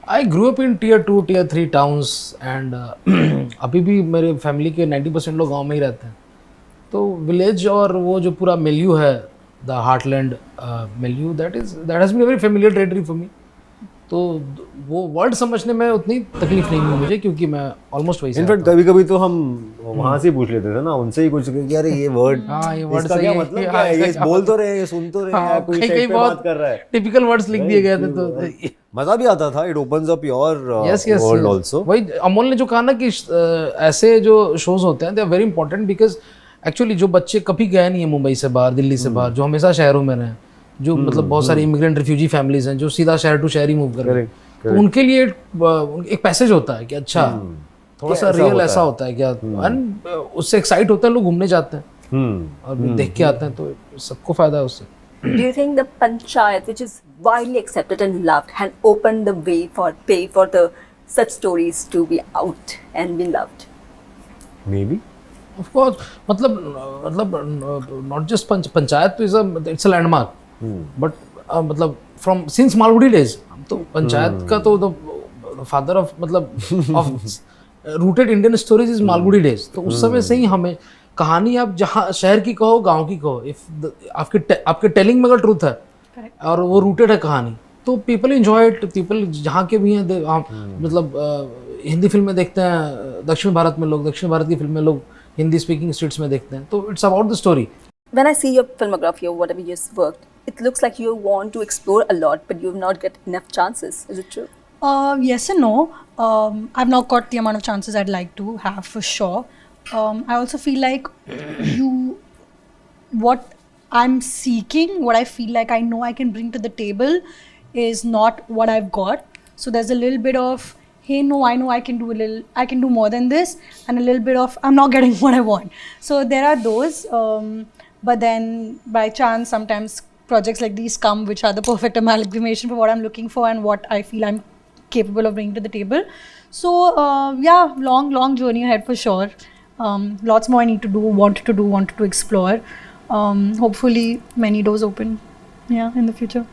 I grew up in tier 2 tier 3 towns and अभी भी मेरे फैमिली के 90% लोग गांव में ही रहते हैं. तो विलेज और वो जो पूरा मिल्यू है, the heartland milieu, that has been very familiar territory for me. तो वो वर्ड समझने में उतनी तकलीफ नहीं हुई मुझे, क्योंकि मैं ऑलमोस्ट वही से इनफैक्ट कभी कभी तो हम वहां से ही पूछ लेते थे ना उनसे ही कुछ कि अरे ये वर्ड, हाँ, ये वर्ड इसका सही क्या है, मतलब हाँ, क्या है, ये इसका बोल तो रहे हैं, ये सुन तो रहे हैं, कोई कई सेट कई पे बहुत बात कर रहा है. टिपिकल वर्ड्स लिख दिए गए थे. तो मजा भी आता था. It opens up your yes yes world also. वही अमोल ने जो कहा ना कि ऐसे जो शोज होते हैं they are very important, because actually जो बच्चे कभी गए नहीं है मुंबई से बाहर, दिल्ली से बाहर, जो हमेशा शहरों में रहे, जो मतलब बहुत सारी इमिग्रेंट रिफ्यूजी फैमिलीज हैं जो सीधा शहर टू शहर ही मूव कर रहे हैं, तो उनके लिए एक पैसेज होता है कि अच्छा थोड़ा सा रियल ऐसा होता है क्या, एंड उससे एक्साइट होते हैं लोग, घूमने जाते हैं और देख के आते हैं, तो सबको फायदा है उससे. Do you think the Panchayat, which is widely accepted and loved, had opened the way for the such stories to be out and be loved? Maybe. Of course, मतलब not just पंचायत तो it's a landmark, but मतलब from since Malgudi days, तो पंचायत का तो the father of मतलब of rooted Indian stories is Malgudi days. तो उस समय से ही हमें कहानी, आप जहाँ शहर की कहो गांव की कहो, इफ आपके टेलिंग में अगर ट्रूथ है और वो रूटेड है कहानी, तो पीपल एंजॉय इट. पीपल जहाँ के भी हैं, मतलब हिंदी फिल्में देखते हैं दक्षिण भारत में लोग, दक्षिण भारत की फिल्में लोग हिंदी स्पीकिंग स्टेट्स में देखते हैं, तो it's about the story. When I see your filmography or whatever you've worked, it looks like you want to explore a lot, but you've not get enough chances. Is it true? Yes and no. I've not got the amount of chances I'd like to have for sure. I also feel like what I'm seeking, what I feel like I know I can bring to the table is not what I've got. So there's a little bit of, hey, no, I know I can do more than this, and a little bit of, I'm not getting what I want. So there are those, but then by chance, sometimes projects like these come, which are the perfect amalgamation for what I'm looking for and what I feel I'm capable of bringing to the table. So yeah, long journey ahead for sure. Lots more I need to do, wanted to explore. Hopefully many doors open, in the future.